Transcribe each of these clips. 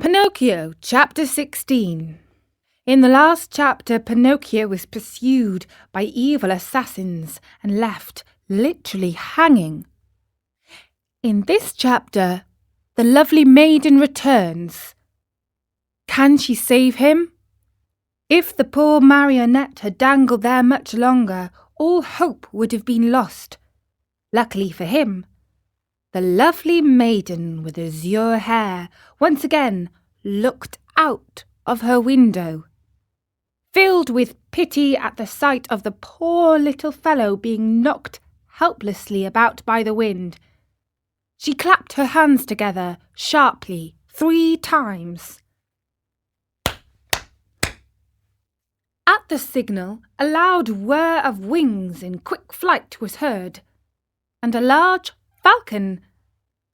Pinocchio, Chapter 16. In the last chapter, Pinocchio was pursued by evil assassins and left literally hanging. In this chapter, the lovely maiden returns. Can she save him? If the poor marionette had dangled there much longer, all hope would have been lost. Luckily for him, the lovely maiden with azure hair once again looked out of her window. Filled with pity at the sight of the poor little fellow being knocked helplessly about by the wind, she clapped her hands together sharply 3 times. At the signal, a loud whir of wings in quick flight was heard, and a large falcon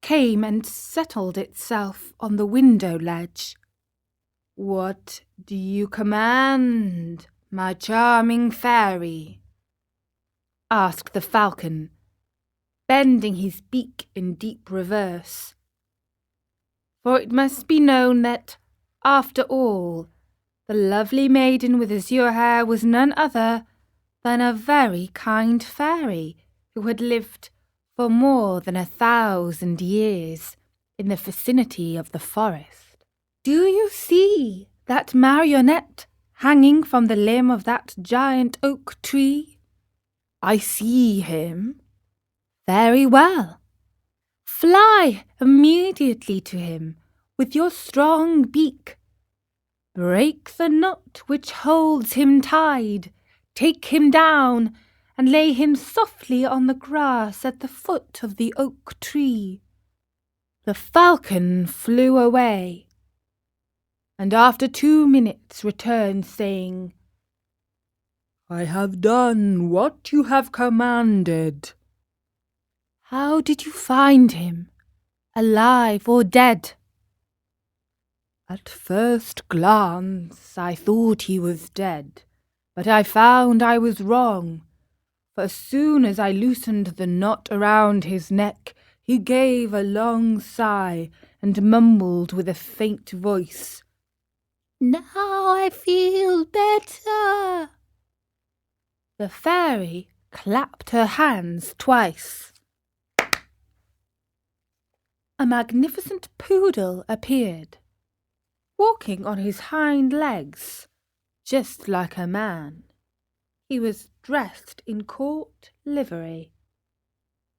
came and settled itself on the window ledge. "What do you command, my charming fairy?" asked the falcon, bending his beak in deep reverse. For it must be known that, after all, the lovely maiden with azure hair was none other than a very kind fairy who had lived for more than 1,000 years in the vicinity of the forest. "Do you see that marionette hanging from the limb of that giant oak tree?" "I see him." "Very well. Fly immediately to him with your strong beak. Break the knot which holds him tied, take him down, and lay him softly on the grass at the foot of the oak tree." The falcon flew away, and after 2 minutes returned, saying, "I have done what you have commanded." "How did you find him, alive or dead?" "At first glance I thought he was dead, but I found I was wrong. For as soon as I loosened the knot around his neck, he gave a long sigh and mumbled with a faint voice, 'Now I feel better.'" The fairy clapped her hands twice. A magnificent poodle appeared, walking on his hind legs, just like a man. He was dressed in court livery.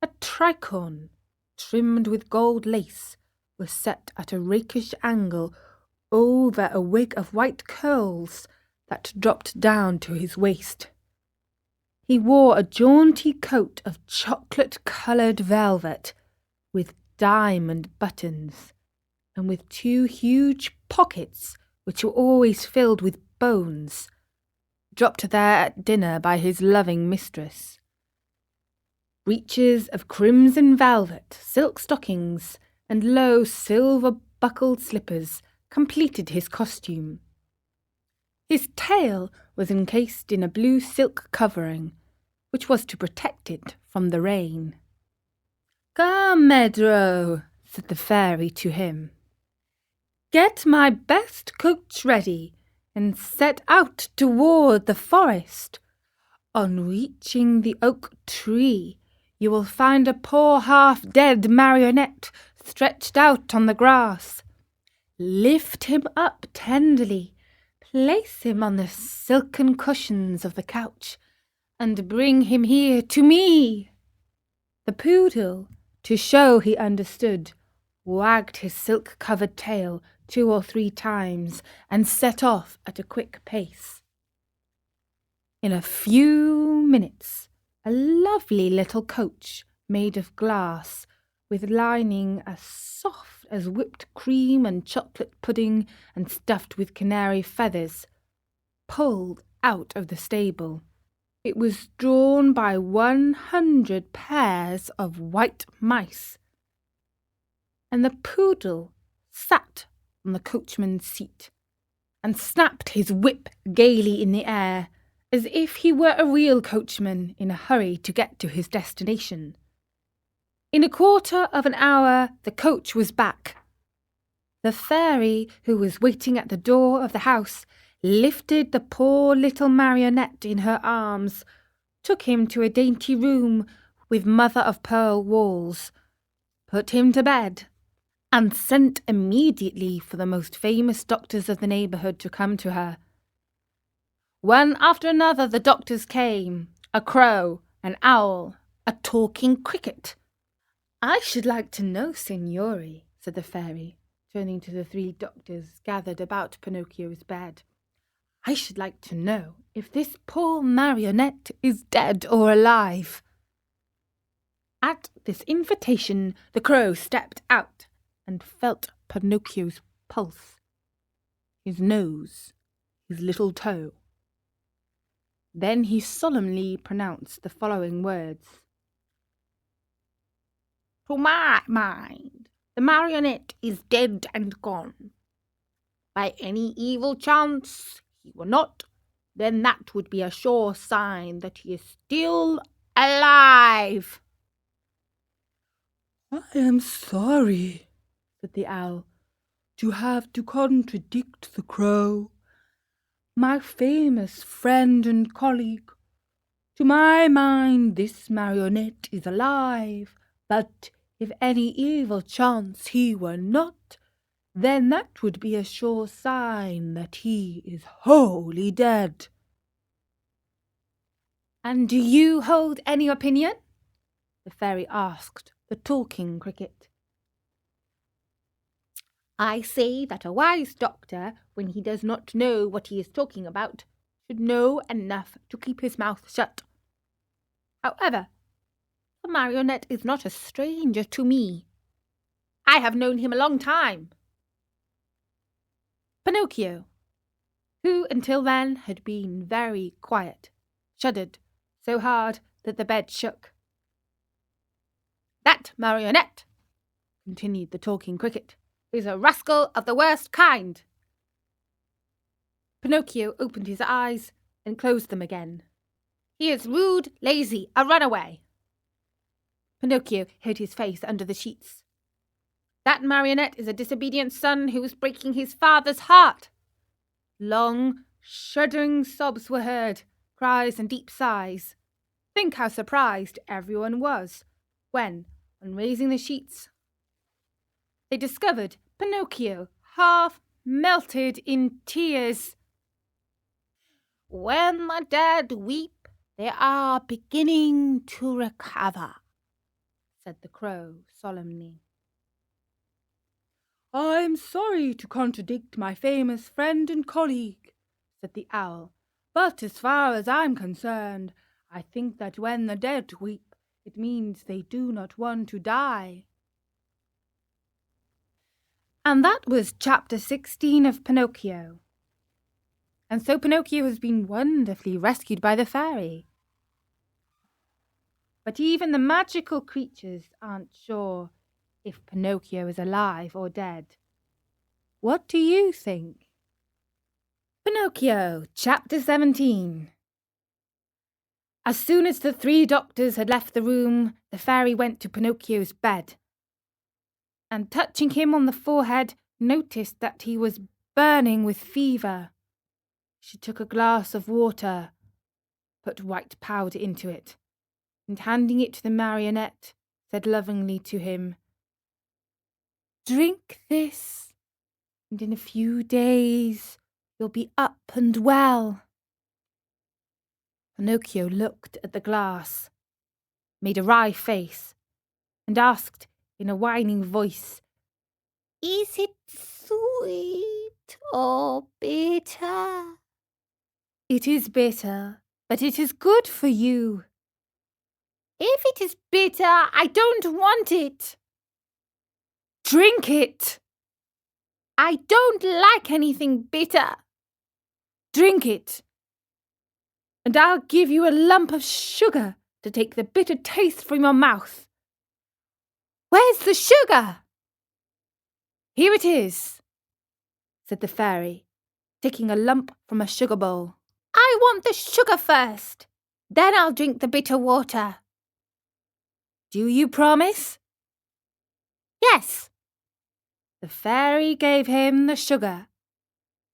A tricorn, trimmed with gold lace, was set at a rakish angle over a wig of white curls that dropped down to his waist. He wore a jaunty coat of chocolate-coloured velvet, with diamond buttons, and with 2 huge pockets which were always filled with bones, dropped there at dinner by his loving mistress. Breeches of crimson velvet, silk stockings, and low silver-buckled slippers completed his costume. His tail was encased in a blue silk covering, which was to protect it from the rain. "Come, Medro," said the fairy to him. "Get my best coach ready and set out toward the forest. On reaching the oak tree, you will find a poor half-dead marionette stretched out on the grass. Lift him up tenderly, place him on the silken cushions of the couch, and bring him here to me." The poodle, to show he understood, wagged his silk-covered tail 2 or 3 times and set off at a quick pace. In a few minutes, a lovely little coach made of glass, with lining as soft as whipped cream and chocolate pudding and stuffed with canary feathers, pulled out of the stable. It was drawn by 100 pairs of white mice, and the poodle sat on the coachman's seat and snapped his whip gaily in the air, as if he were a real coachman in a hurry to get to his destination. In a quarter of an hour the coach was back. The fairy, who was waiting at the door of the house, lifted the poor little marionette in her arms, took him to a dainty room with mother-of-pearl walls, put him to bed, and sent immediately for the most famous doctors of the neighbourhood to come to her. One after another the doctors came, a crow, an owl, a talking cricket. "I should like to know, signori," said the fairy, turning to the 3 doctors gathered about Pinocchio's bed. "I should like to know if this poor marionette is dead or alive." At this invitation, the crow stepped out and felt Pinocchio's pulse, his nose, his little toe. Then he solemnly pronounced the following words. "To my mind, the marionette is dead and gone. By any evil chance he were not, then that would be a sure sign that he is still alive." "I am sorry," said the owl, "to have to contradict the crow, my famous friend and colleague. To my mind this marionette is alive, but if any evil chance he were not, then that would be a sure sign that he is wholly dead." "And do you hold any opinion?" the fairy asked the talking cricket. "I say that a wise doctor, when he does not know what he is talking about, should know enough to keep his mouth shut. However, the marionette is not a stranger to me. I have known him a long time." Pinocchio, who until then had been very quiet, shuddered so hard that the bed shook. "That marionette," continued the talking cricket, "is a rascal of the worst kind." Pinocchio opened his eyes and closed them again. "He is rude, lazy, a runaway." Pinocchio hid his face under the sheets. "That marionette is a disobedient son who is breaking his father's heart." Long, shuddering sobs were heard, cries and deep sighs. Think how surprised everyone was when, on raising the sheets, they discovered Pinocchio half melted in tears. "When the dead weep, they are beginning to recover," said the crow solemnly. "I'm sorry to contradict my famous friend and colleague," said the owl, "but as far as I'm concerned, I think that when the dead weep, it means they do not want to die." And that was chapter 16 of Pinocchio. And so Pinocchio has been wonderfully rescued by the fairy. But even the magical creatures aren't sure if Pinocchio is alive or dead. What do you think? Pinocchio, chapter 17. As soon as the 3 doctors had left the room, the fairy went to Pinocchio's bed, and touching him on the forehead, noticed that he was burning with fever. She took a glass of water, put white powder into it, and handing it to the marionette, said lovingly to him, "Drink this, and in a few days you'll be up and well." Pinocchio looked at the glass, made a wry face, and asked in a whining voice, "Is it sweet or bitter?" "It is bitter, but it is good for you." "If it is bitter, I don't want it." "Drink it." "I don't like anything bitter." "Drink it, and I'll give you a lump of sugar to take the bitter taste from your mouth." "Where's the sugar?" "Here it is," said the fairy, taking a lump from a sugar bowl. "I want the sugar first, then I'll drink the bitter water." "Do you promise?" "Yes." The fairy gave him the sugar,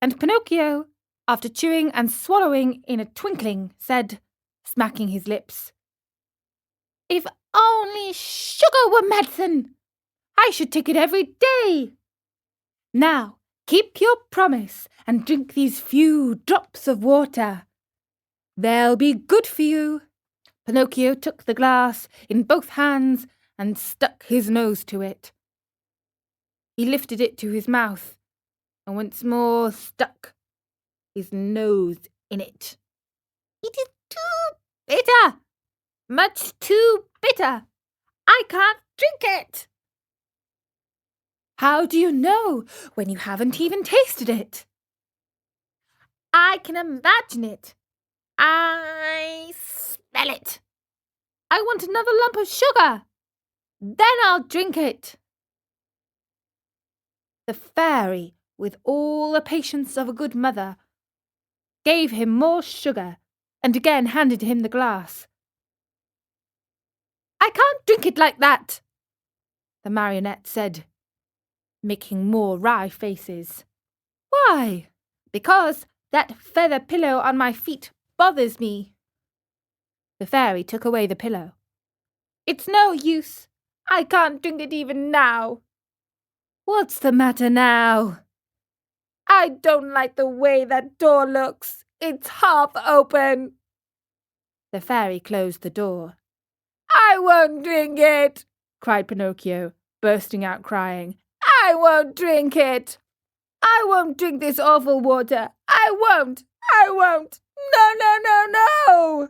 and Pinocchio, after chewing and swallowing in a twinkling, said, smacking his lips, "If only sugar were medicine, I should take it every day. Now, keep your promise and drink these few drops of water. They'll be good for you." Pinocchio took the glass in both hands and stuck his nose to it. He lifted it to his mouth and once more stuck his nose in it. "It is too bitter! Much too bitter! I can't drink it!" "How do you know when you haven't even tasted it?" "I can imagine it. I smell it. I want another lump of sugar. Then I'll drink it." The fairy, with all the patience of a good mother, gave him more sugar and again handed him the glass. "I can't drink it like that," the marionette said, making more wry faces. "Why?" "Because that feather pillow on my feet bothers me." The fairy took away the pillow. "It's no use. I can't drink it even now." "What's the matter now?" "I don't like the way that door looks. It's half open." The fairy closed the door. "I won't drink it," cried Pinocchio, bursting out crying. "I won't drink it. I won't drink this awful water. I won't. I won't. No, no, no, no."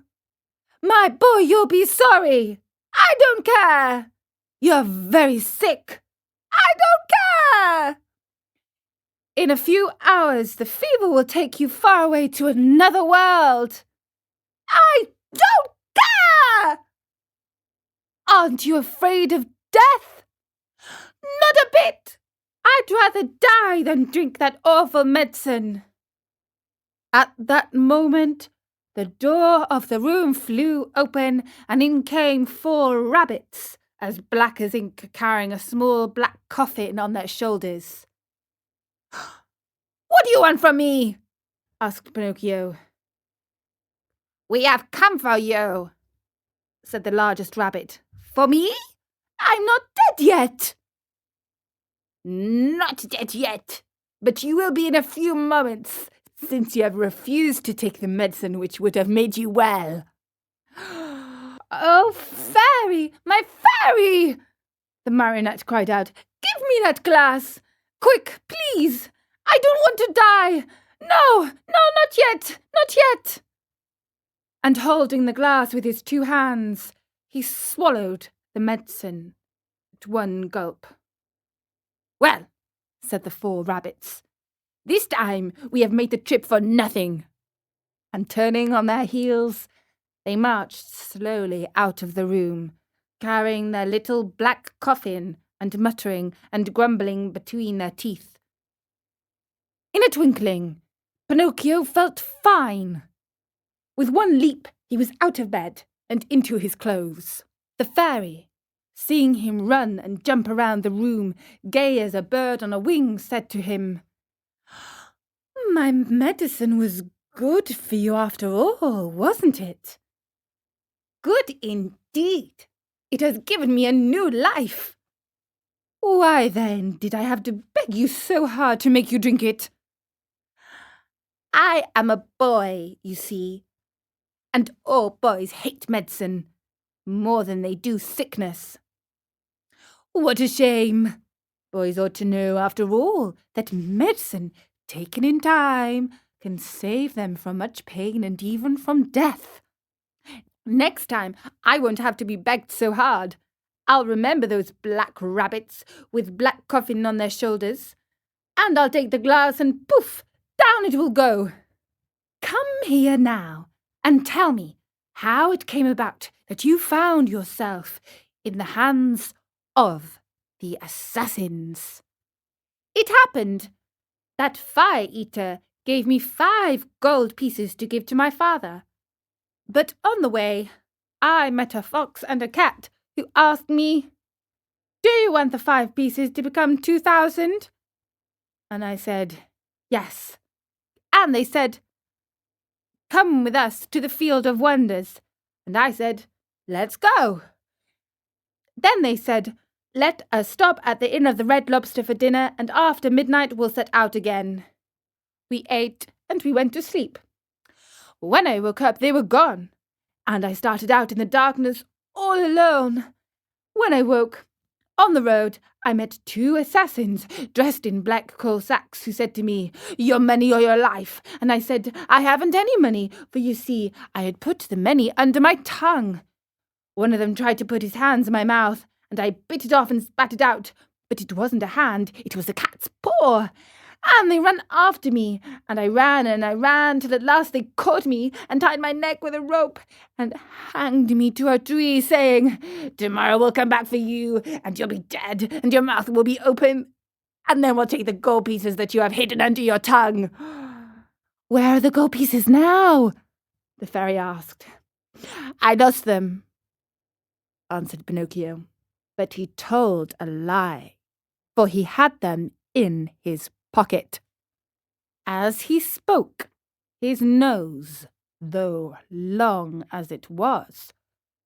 "My boy, you'll be sorry." "I don't care." "You're very sick." "I don't care." "In a few hours, the fever will take you far away to another world." "I don't care." "Aren't you afraid of death?" "Not a bit. I'd rather die than drink that awful medicine." At that moment, the door of the room flew open, and in came 4 rabbits, as black as ink, carrying a small black coffin on their shoulders. "What do you want from me?" asked Pinocchio. "We have come for you," said the largest rabbit. "For me? I'm not dead yet." "Not dead yet, but you will be in a few moments, since you have refused to take the medicine which would have made you well." "Oh, fairy, my fairy!" the marionette cried out. "Give me that glass! Quick, please! I don't want to die! No, no, not yet, not yet!" And holding the glass with his 2 hands, he swallowed the medicine at one gulp. "Well," said the 4 rabbits, "this time we have made the trip for nothing." And turning on their heels, they marched slowly out of the room, carrying their little black coffin and muttering and grumbling between their teeth. In a twinkling, Pinocchio felt fine. With one leap, he was out of bed and into his clothes. The fairy, seeing him run and jump around the room, gay as a bird on a wing, said to him, "My medicine was good for you after all, wasn't it?" "Good indeed. It has given me a new life." "Why then did I have to beg you so hard to make you drink it?" "I am a boy, you see, and all boys hate medicine more than they do sickness." "What a shame! Boys ought to know, after all, that medicine, taken in time, can save them from much pain and even from death. Next time, I won't have to be begged so hard. I'll remember those black rabbits with black coffin on their shoulders, and I'll take the glass and poof, down it will go. Come here now, and tell me how it came about that you found yourself in the hands of the assassins." "It happened that Fire Eater gave me 5 gold pieces to give to my father. But on the way, I met a fox and a cat who asked me..." "Do you want the 5 pieces to become 2,000? And I said, "Yes." And they said, "Come with us to the Field of Wonders." And I said, "Let's go." Then they said, "Let us stop at the Inn of the Red Lobster for dinner, and after midnight we'll set out again." We ate, and we went to sleep. When I woke up, they were gone, and I started out in the darkness all alone. When I woke, on the road, I met 2 assassins dressed in black coal sacks who said to me, "Your money or your life." And I said, "I haven't any money," for you see, I had put the money under my tongue. One of them tried to put his hands in my mouth, and I bit it off and spat it out, but it wasn't a hand, it was a cat's paw. And they ran after me, and I ran till at last they caught me and tied my neck with a rope and hanged me to a tree, saying, "Tomorrow we'll come back for you, and you'll be dead, and your mouth will be open, and then we'll take the gold pieces that you have hidden under your tongue." "Where are the gold pieces now?" the fairy asked. "I lost them," answered Pinocchio, but he told a lie, for he had them in his pocket. As he spoke, his nose, though long as it was,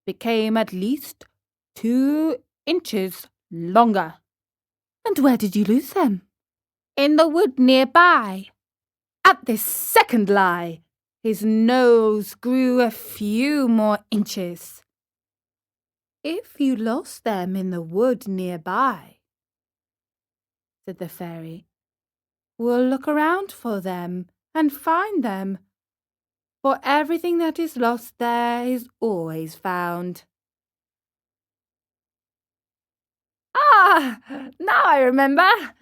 became at least 2 inches longer. "And where did you lose them?" "In the wood nearby." At this second lie, his nose grew a few more inches. "If you lost them in the wood nearby," said the fairy, "we'll look around for them and find them, for everything that is lost there is always found." "Ah, now I remember,"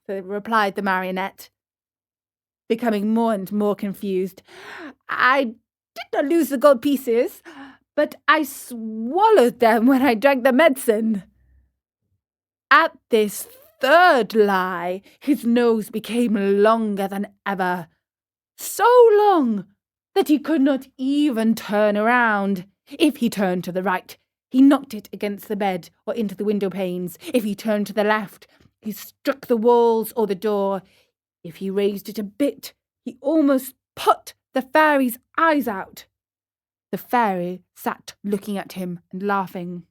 replied the marionette, becoming more and more confused. "I did not lose the gold pieces, but I swallowed them when I drank the medicine." At this third lie, his nose became longer than ever, so long that he could not even turn around. If he turned to the right, he knocked it against the bed or into the window panes. If he turned to the left, he struck the walls or the door. If he raised it a bit, he almost put the fairy's eyes out. The fairy sat looking at him and laughing.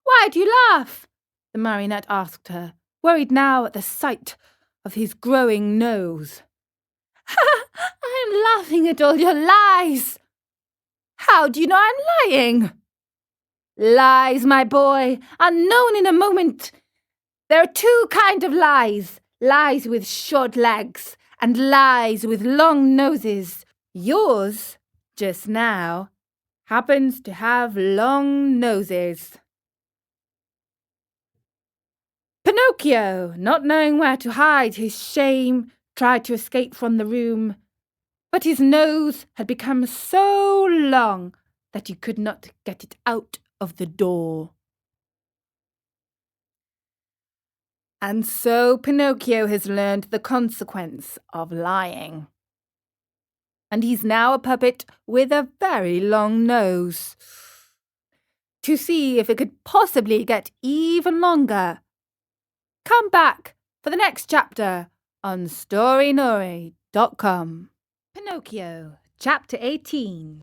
"Why do you laugh?" the marionette asked her, worried now at the sight of his growing nose. "I'm laughing at all your lies." "How do you know I'm lying?" "Lies, my boy, are known in a moment. There are 2 kinds of lies, lies with short legs and lies with long noses. Yours, just now, happens to have long noses." Pinocchio, not knowing where to hide his shame, tried to escape from the room, but his nose had become so long that he could not get it out of the door. And so Pinocchio has learned the consequence of lying. And he's now a puppet with a very long nose. To see if it could possibly get even longer, come back for the next chapter on storynori.com. Pinocchio, Chapter 18.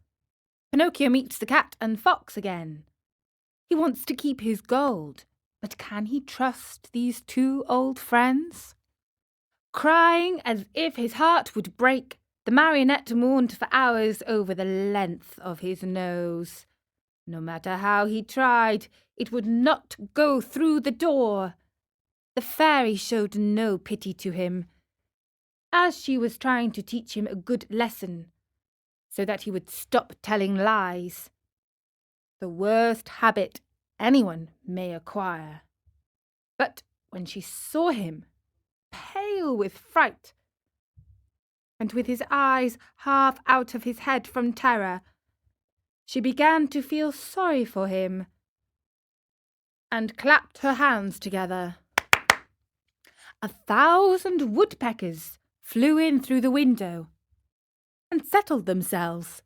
Pinocchio meets the cat and fox again. He wants to keep his gold, but can he trust these 2 old friends? Crying as if his heart would break, the marionette mourned for hours over the length of his nose. No matter how he tried, it would not go through the door. The fairy showed no pity to him, as she was trying to teach him a good lesson, so that he would stop telling lies, the worst habit anyone may acquire. But when she saw him, pale with fright, and with his eyes half out of his head from terror, she began to feel sorry for him, and clapped her hands together. 1,000 woodpeckers flew in through the window and settled themselves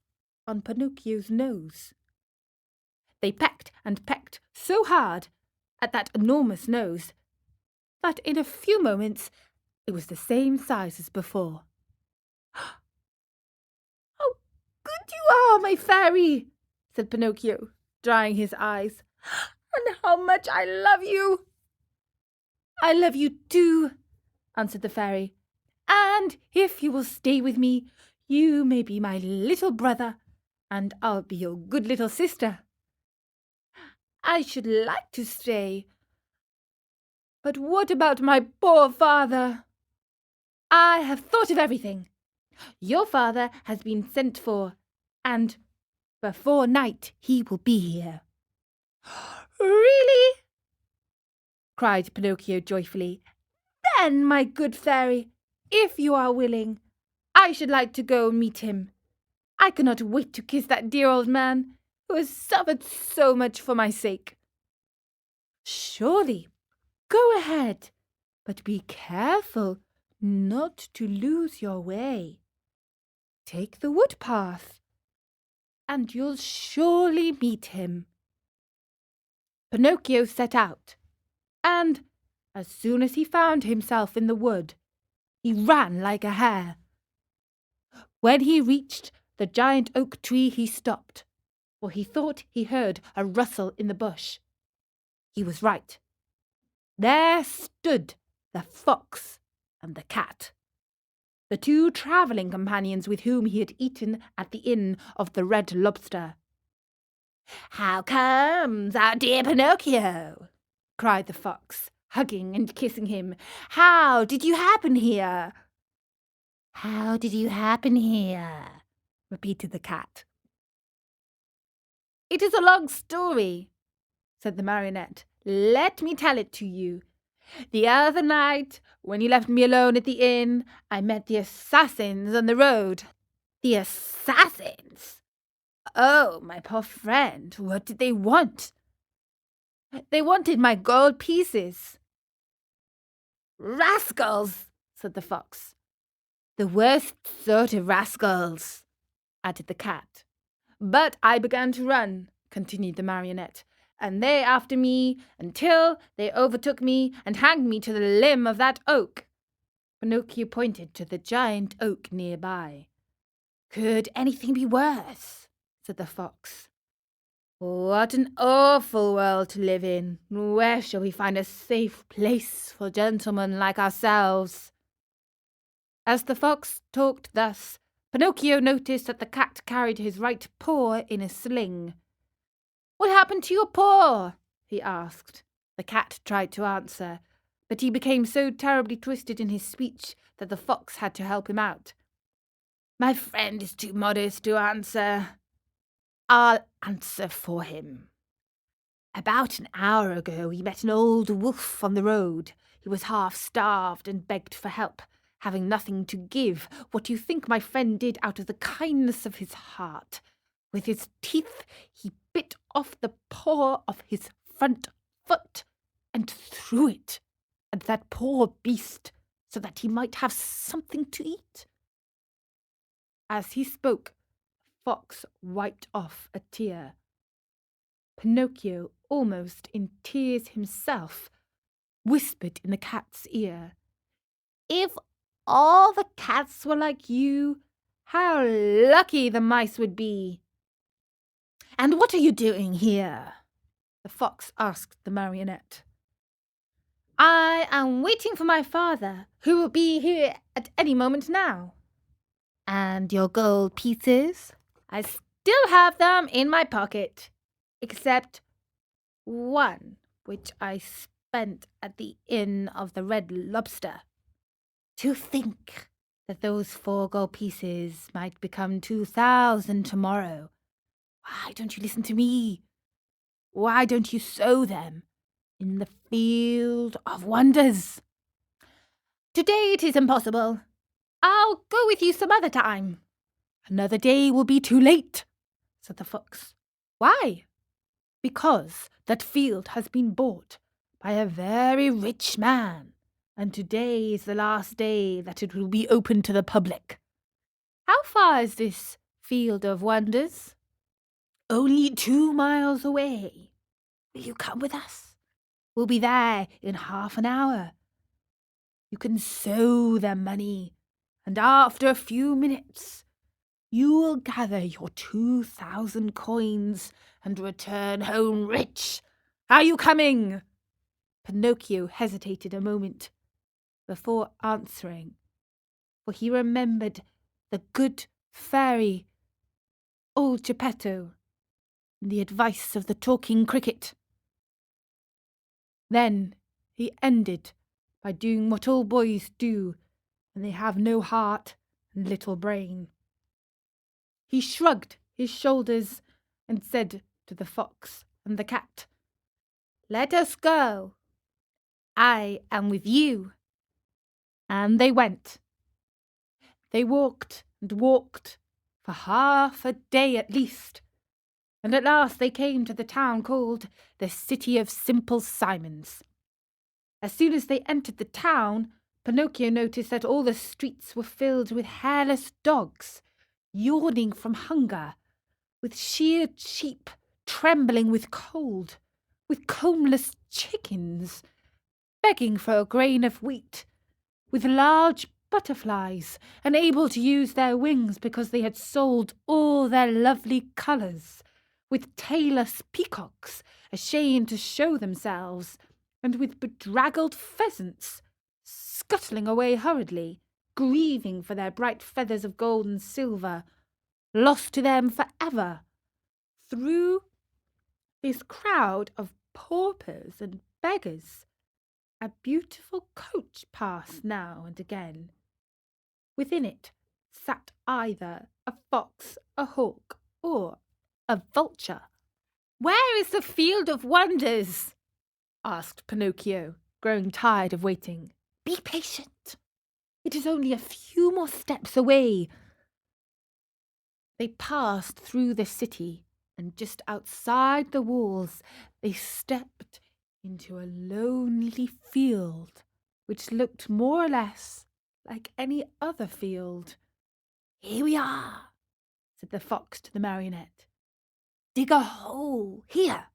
on Pinocchio's nose. They pecked and pecked so hard at that enormous nose, that in a few moments it was the same size as before. "How good you are, my fairy!" said Pinocchio, drying his eyes. "And how much I love you!" "I love you too," answered the fairy. "And if you will stay with me, you may be my little brother, and I'll be your good little sister." "I should like to stay. But what about my poor father?" "I have thought of everything. Your father has been sent for, and before night he will be here." "Really?" cried Pinocchio joyfully. "Then, my good fairy, if you are willing, I should like to go and meet him. I cannot wait to kiss that dear old man who has suffered so much for my sake." "Surely. Go ahead, but be careful not to lose your way. Take the wood path, and you'll surely meet him." Pinocchio set out, and as soon as he found himself in the wood, he ran like a hare. When he reached the giant oak tree, he stopped, for he thought he heard a rustle in the bush. He was right. There stood the fox and the cat, the two travelling companions with whom he had eaten at the inn of the Red Lobster. "How comes our dear Pinocchio?" cried the fox, hugging and kissing him. "How did you happen here?" "How did you happen here?" repeated the cat. "It is a long story," said the marionette. "Let me tell it to you. The other night, when you left me alone at the inn, I met the assassins on the road." "The assassins? Oh, my poor friend, what did they want?" "They wanted my gold pieces." "Rascals!" said the fox. "The worst sort of rascals," added the cat. "But I began to run," continued the marionette, "and they after me, until they overtook me and hanged me to the limb of that oak." Pinocchio pointed to the giant oak near by. "Could anything be worse?" said the fox. "What an awful world to live in! Where shall we find a safe place for gentlemen like ourselves?" As the fox talked thus, Pinocchio noticed that the cat carried his right paw in a sling. "What happened to your paw?" he asked. The cat tried to answer, but he became so terribly twisted in his speech that the fox had to help him out. "My friend is too modest to answer. I'll answer for him. About an hour ago he met an old wolf on the road. He was half starved and begged for help. Having nothing to give, what do you think my friend did out of the kindness of his heart? With his teeth he bit off the paw of his front foot and threw it at that poor beast so that he might have something to eat." As he spoke, Fox wiped off a tear. Pinocchio, almost in tears himself, whispered in the cat's ear, "If all the cats were like you, how lucky the mice would be." "And what are you doing here?" the fox asked the marionette. "I am waiting for my father, who will be here at any moment now." "And your gold pieces?" "I still have them in my pocket, except one which I spent at the Inn of the Red Lobster." "To think that those 4 gold pieces might become 2,000 tomorrow. Why don't you listen to me? Why don't you sow them in the field of wonders?" "Today it is impossible. I'll go with you some other time." "Another day will be too late," said the fox. "Why?" "Because that field has been bought by a very rich man, and today is the last day that it will be open to the public." "How far is this field of wonders?" "Only 2 miles away. Will you come with us?" will be there in half an hour. You can sow their money, and after a few minutes, you will gather your 2,000 coins and return home rich. Are you coming?" Pinocchio hesitated a moment before answering, for he remembered the good fairy, old Geppetto, and the advice of the talking cricket. Then he ended by doing what all boys do when they have no heart and little brain. He shrugged his shoulders and said to the fox and the cat, "Let us go. I am with you." And they went. They walked and walked for half a day at least, and at last they came to the town called the City of Simple Simons. As soon as they entered the town, Pinocchio noticed that all the streets were filled with hairless dogs, yawning from hunger, with sheared sheep trembling with cold, with combless chickens begging for a grain of wheat, with large butterflies unable to use their wings because they had sold all their lovely colours, with tailless peacocks ashamed to show themselves, and with bedraggled pheasants scuttling away hurriedly, grieving for their bright feathers of gold and silver, lost to them for ever. Through this crowd of paupers and beggars, a beautiful coach passed now and again. Within it sat either a fox, a hawk, or a vulture. "Where is the Field of Wonders?" asked Pinocchio, growing tired of waiting. "Be patient. It is only a few more steps away." They passed through the city, and just outside the walls they stepped into a lonely field, which looked more or less like any other field. "Here we are," said the fox to the marionette. "Dig a hole here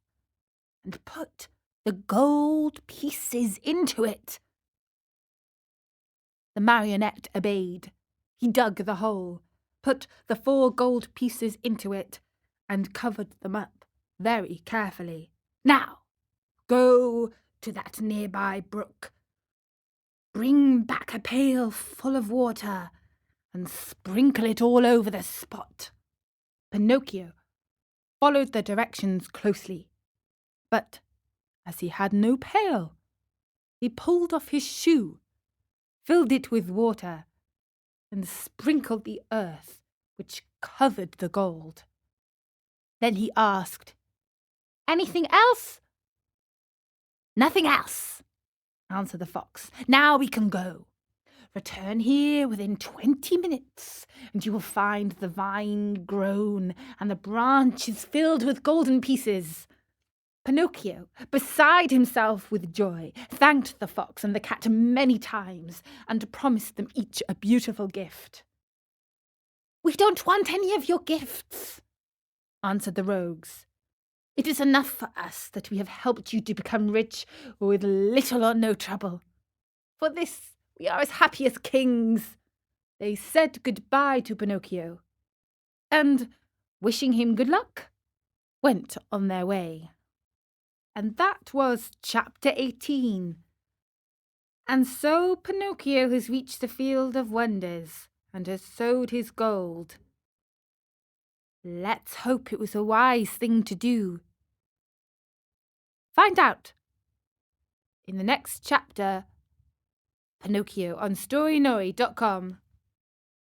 and put the gold pieces into it." The marionette obeyed. He dug the hole, put the 4 gold pieces into it, and covered them up very carefully. "Now, go to that nearby brook. Bring back a pail full of water and sprinkle it all over the spot." Pinocchio followed the directions closely, but as he had no pail, he pulled off his shoe, filled it with water, and sprinkled the earth which covered the gold. Then he asked, "Anything else?" "Nothing else," answered the fox. "Now we can go. Return here within 20 minutes, and you will find the vine grown and the branches filled with golden pieces." Pinocchio, beside himself with joy, thanked the fox and the cat many times and promised them each a beautiful gift. "We don't want any of your gifts," answered the rogues. "It is enough for us that we have helped you to become rich with little or no trouble. For this we are as happy as kings." They said goodbye to Pinocchio, and, wishing him good luck, went on their way. And that was chapter 18. And so Pinocchio has reached the Field of Wonders and has sowed his gold. Let's hope it was a wise thing to do. Find out in the next chapter, Pinocchio, on storynori.com.